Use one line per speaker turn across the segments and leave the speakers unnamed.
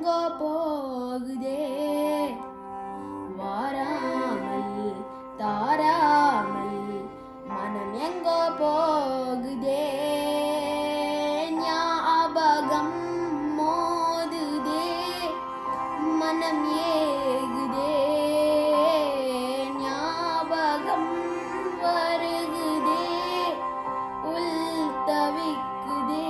எங்கோ போகுதே, வாராமல் தாராமல் மனம் எங்கோ போகுதே, ஞாபகம் மோதுதே மனம் ஏகுதே, ஞாபகம் வருகுதே உள் தவிக்குதே.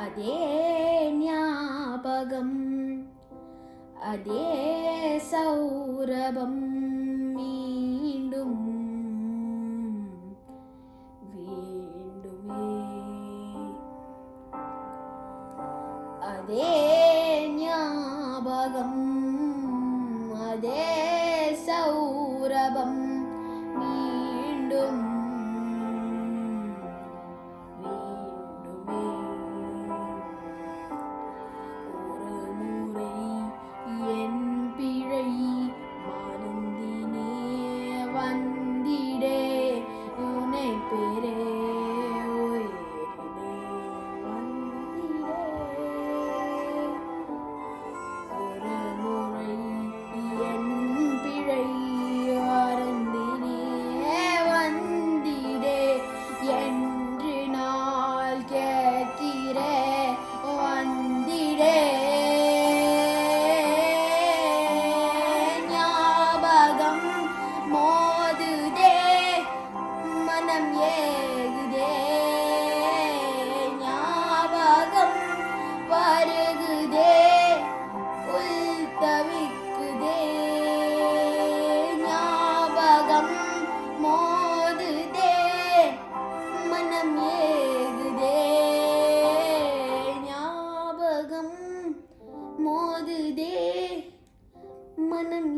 அதே ஞாபகம், அதே சௌரபம் மீண்டும் வேண்டுமே, அதே ஞாபகம், அதே சௌரபம் மீண்டும் வந்திடே உனை பெறே உயிரினே வந்திடே, ஒரு முறை என் பிழை வருந்தினே வந்திடே என்று நாள் கேட்கிறே வந்திடே, ஞாபகம் மோதுதே மனம் ஏகுதே, ஞாபகம் வருகுதே உள் தவிக்குதே, ஞாபகம் மோதுதே மனம் ஏகுதே, ஞாபகம் மோதுதே மனம்